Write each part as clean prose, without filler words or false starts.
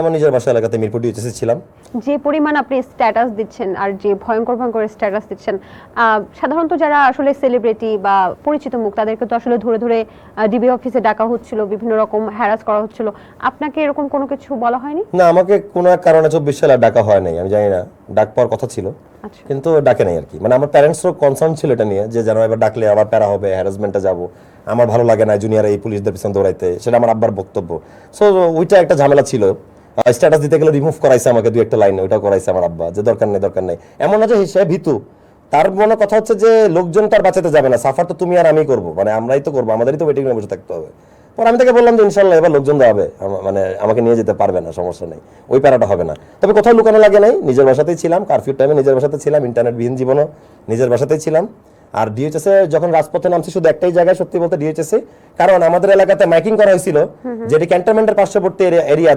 আমার নিজের বাসা এলাকাতে মিরপুর ডিএইচএসে ছিলাম। যে পরিমাণ আপনি স্ট্যাটাস দিচ্ছেন আর যে ভয়ঙ্কর ভয়ঙ্কর স্ট্যাটাস দিচ্ছেন, সাধারণত যারা আসলে সেলিব্রিটি বা পরিচিত মুখ তাদেরকে তো আসলে ধরে ধরে ডিবি অফিসে ডাকা হচ্ছিল, বিভিন্ন রকম হ্যারাস করা হচ্ছিল। আপনাকে এরকম কোনো কিছু বলা হয়নি? না, আমাকে কোনো এক কারণে 24 সালে ডাকা হয় নাই, আমি জানি না, ডাক পাওয়ার কথা ছিল কিন্তু ডাকে নাই আর কি। মানে আমার প্যারেন্টসরও কনসার্ন ছিল এটা নিয়ে যে যেন এবার ডাকলে আবার প্যারা হবে, হ্যারাসমেন্টে যাব, আমার ভালো লাগে না জুনিয়র এই পুলিশদের পিছনে দৌড়াইতে, সেটা আমার আব্বার বক্তব্য। সো ওইটা একটা ঝামেলা ছিল। স্ট্যাটাস দিতে গেলে রিমুভ করাইছে আমাকে, দুই একটা লাইন ওইটাও করাইছে আমার আব্বা, যে দরকার নেই। এমন না যে সে ভীতু, তার মনে কথা হচ্ছে যে লোকজন তার বাঁচাতে যাবে না, সাফার তো তুমি আর আমি করবো, মানে আমরাই তো করবো, আমাদেরই তো ওয়েটিং রুমে বসে থাকতে হবে। পরে আমি তাকে বললাম যে ইনশাল্লাহ এবার লোকজন দেওয়াবে, মানে আমাকে নিয়ে যেতে পারবে না, সমস্যা নেই, ওই প্যারাটা হবে না। তবে কোথাও লুকানো লাগে নাই, নিজের বাসাতেই ছিলাম, কারফিউ টাইমে নিজের বাসাতে ছিলাম, ইন্টারনেট বিহীন জীবনও নিজের বাসাতেই ছিলাম। আর ডিএইচএসে যখন রাজপথে নামছি শুধু একটাই জায়গায়, সত্যি বলতে ডিএইচএসে, কারণ আমাদের এলাকাতে মাইকিং করা হয়েছিল যেটি ক্যান্টনমেন্টের পার্শ্ববর্তী এরিয়া,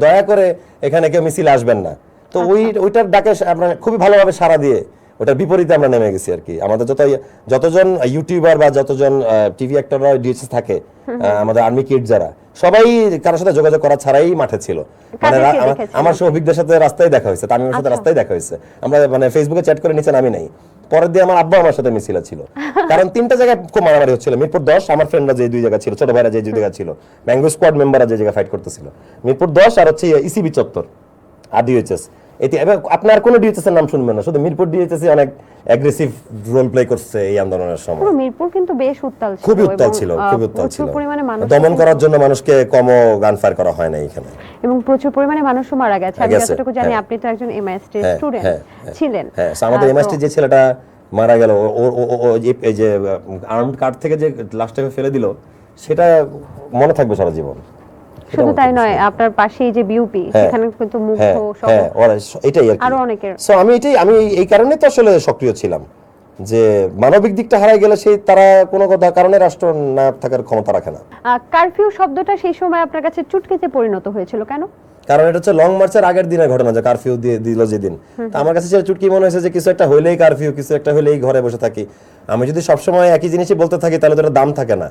দয়া করে এখানে কেউ মিছিলে আসবেন না। তো ওইটার ডাকে আমরা খুবই ভালোভাবে সাড়া দিয়ে ওটার বিপরীতে আমরা নেমে গেছি আর কি। আমাদের যতজন ইউটিউবার বা যতজন টিভি অ্যাক্টররা ডিএইচএস থাকে, আমাদের আর্মি কিড যারা, সবাই কারোর সাথে যোগাযোগ করা ছাড়াই মাঠে ছিল। মানে আমার সৌভিকদের সাথে রাস্তায় দেখা হয়েছে, তামিমের সাথে রাস্তায় দেখা হয়েছে, আমরা মানে ফেসবুকে চ্যাট করে নিচে নামি নাই। পরের দিয়ে আমার আব্বা আমার সাথে মিছিল ছিল, কারণ 3টা জায়গায় খুব মারামারি হচ্ছিল। মিরপুর 10 আমার ফ্রেন্ডরা যে 2 জায়গা ছিল, ছোট ভাইরা যে 2 জায়গা ছিল, ম্যাঙ্গো স্কোয়াড মেম্বাররা যে জায়গা ফাইট করতেছিল, মিরপুর 10 আর হচ্ছে ইসিবি চত্বর আর ডিএইচএস। আপনার কোনো ডিএইচএস এর নাম শুনবেন না, শুধু মিরপুর ডিএইচএস অনেক অ্যাগ্রেসিভ রোল প্লে করছে এই আন্দোলনের সময়। পুরো মিরপুর কিন্তু বেশ উত্তাল ছিল, খুবই উত্তাল ছিল, খুবই উত্তাল ছিল। পরিমাণে মানুষ দমন করার জন্য মানুষকে গান ফায়ার করা হয় না এখানে, এবং প্রচুর পরিমাণে মানুষও মারা গেছে। আমি যতটুকু জানি আপনি তো একজন এমআইএসটি স্টুডেন্ট ছিলেন। হ্যাঁ, আমাদের এমআইএসটি যে ছেলেটা মারা গেল, এই যে আর্মড কার্ড থেকে যে লাস্টে ফেলে দিল, সেটা মনে থাকবে সারা জীবন। শুধু তাই নয়, আপনার পাশেই যে বিউপি, সেখানে কিন্তু মুগ্ধ সহ এটাই আর কি। আরো অনেকের। সো আমি এই কারণে তো আসলে সক্রিয় ছিলাম যে মানবিক দিকটা হারাই গেলে তারা কোনো কারণে রাষ্ট্র না থাকার ক্ষমতা রাখে না। কারফিউ শব্দটা সেই সময় আপনার কাছে চুটকিতে পরিণত হয়েছিল কেন? কারণ এটা হচ্ছে লং মার্চের আগের দিনের ঘটনা, যে কারফিউ দিয়ে দিল যেদিন। আমার কাছে সেটা চুটকি মনে হয়েছে যে কিছু একটা হইলেই কারফিউ, কিছু একটা হইলেই ঘরে বসে থাকি। আমি যদি সবসময় একই জিনিসই বলতে থাকি তাহলে তো দাম থাকে না।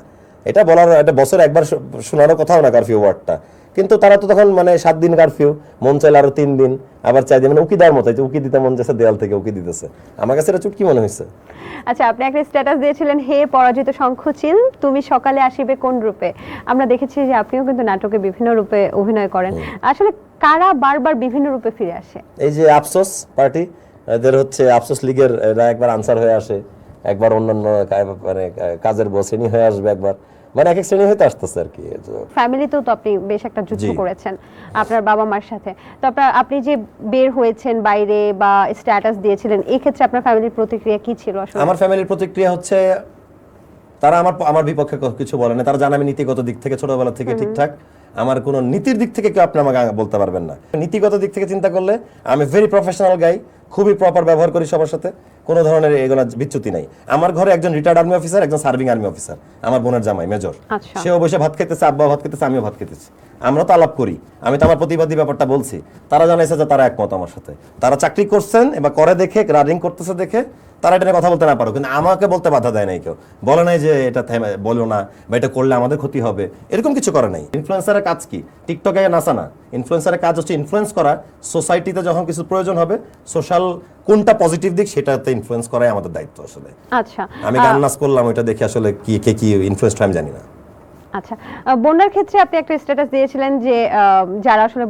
এটা বলার একটা বছরে একবার শোনারও কথাও না কারফিউ ওয়ার্ডটা, কিন্তু তারা তো তখন মানে 7 দিন কারফিউ, মন চাইলে আরো 3 দিন, আবার 4 দিন, মানে উকি দেওয়ার মতো, উকি দিতে মন যাচ্ছে, দেয়াল থেকে উকি দিতেছে। আমার কাছে এটা চুটকি মনে হয়েছে। আচ্ছা, আপনি একটা স্ট্যাটাস দিয়েছিলেন, হে পরাজিত শঙ্খচিল, তুমি সকালে আসিবে কোন রূপে। আমরা দেখেছি যে আপনিও কিন্তু নাটকে বিভিন্ন রূপে অভিনয় করেন। আসলে কারা বারবার বিভিন্ন রূপে ফিরে আসে? এই যে আফসোস পার্টি, এদের হচ্ছে আফসোস লীগের, এরা একবার আনসার হয়ে আসে, একবার অন্যান্য মানে কাজের বসেনি হয়ে আসবে, একবার মানে এক এক শ্রেণী হইতে আসতেছে আর কি। ফ্যামিলিতেও তো আপনি বেশ একটা যুদ্ধ করেছেন আপনার বাবা মার সাথে। তো আপনি যে বের হয়েছেন বাইরে বা স্ট্যাটাস দিয়েছিলেন, এই ক্ষেত্রে আপনার ফ্যামিলির প্রতিক্রিয়া কি ছিল আসলে? আমার ফ্যামিলির প্রতিক্রিয়া হচ্ছে তারা আমার বিপক্ষে কিছু বলে না। তারা জানে আমি নীতিগত দিক থেকে ছোটবেলা থেকে ঠিকঠাক, আমার কোনো নীতির দিক থেকে কেউ আপনি আমাকে বলতে পারবেন না। নীতিগত দিক থেকে চিন্তা করলে আমি ভেরি প্রফেশনাল গাই, খুবই প্রপার ব্যবহার করি সবার সাথে, কোনো ধরনের এগুলো বিচ্যুতি নাই। আমার ঘরে একজন রিটায়ার্ড আর্মি অফিসার, একজন সার্ভিং আর্মি অফিসার, আমার বোনের জামাই মেজর, সেও বসে ভাত খেতেছে, আব্বা ভাত খেতেছে, আমিও ভাত খেতেছি, আমরা তো আলাপ করি। আমি তো আমার প্রতিবাদী ব্যাপারটা বলছি, তারা জানাইছে যে তারা একমত আমার সাথে। তারা চাকরি করছেন এবার করে দেখে, রানিং করতেছে দেখে তারা এটা নিয়ে কথা বলতে না পারো, কিন্তু আমাকে বলতে বাধা দেয় নাই কেউ, বলে নাই যে এটা বলো না বা এটা করলে আমাদের ক্ষতি হবে, এরকম কিছু করে নাই। ইনফ্লুয়েন্সারের কাজ কি? টিকটকে নাচা না, ইনফ্লুয়েন্সারের কাজ হচ্ছে ইনফ্লুয়েন্স করা, সোসাইটিতে যখন কিছু প্রয়োজন হবে, সোশ্যাল কোনটা পজিটিভ দিক সেটাতে ইনফ্লুয়েন্স করাই আমাদের দায়িত্ব আসলে। আচ্ছা, আমি গান নাচ করলাম, ওইটা দেখে আসলে কি ইনফ্লুয়েন্স আমি জানি না। আচ্ছা, বন্যার ক্ষেত্রে আপনি একটা স্ট্যাটাস দিয়েছিলেন যে যারা আসলে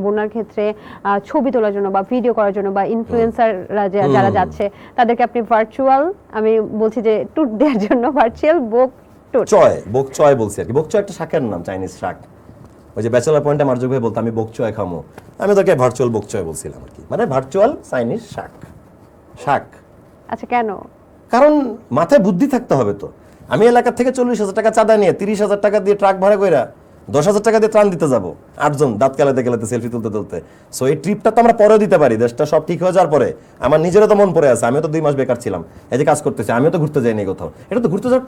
বন্যার ক্ষেত্রে ছবি তোলার জন্য বা ভিডিও করার জন্য বা ইনফ্লুয়েন্সাররা যারা যাচ্ছে তাদেরকে আপনি ভার্চুয়াল, আমি বলছি যে টুট দেওয়ার জন্য ভার্চুয়াল বক চয় বলছি আর কি। বক চয় একটা শাকের নাম, চাইনিজ শাক। ওই যে ব্যাচেলর পয়েন্টে মার্জুক ভাই বলতো আমি বক চয় খামো, আমি তোকে ভার্চুয়াল বক চয় বলছিলাম আর কি, মানে ভার্চুয়াল চাইনিজ শাক। আচ্ছা, কেন? কারণ মাথায় বুদ্ধি থাকতে হবে তো। আমি এলাকা থেকে 40,000 টাকা চাঁদা নিয়ে 30,000 টাকা দিয়ে ট্রাক ভাড়া কইরা 10,000 টাকা দিয়ে ত্রাণ দিতে যাবো, 8 জন দাঁত কেলাতে সেলফি তুলতে। সো এই ট্রিপটা তো আমরা পরেও দিতে পারি, দেশটা সব ঠিক হয়ে যাওয়ার পরে। আমার নিজেরও তো মন পড়ে আছে, আমিও তো 2 মাস বেকার ছিলাম, এই যে কাজ করতেছি, আমিও তো ঘুরতে যাইনি কোথাও, এটা তো ঘুরতে যাওয়ার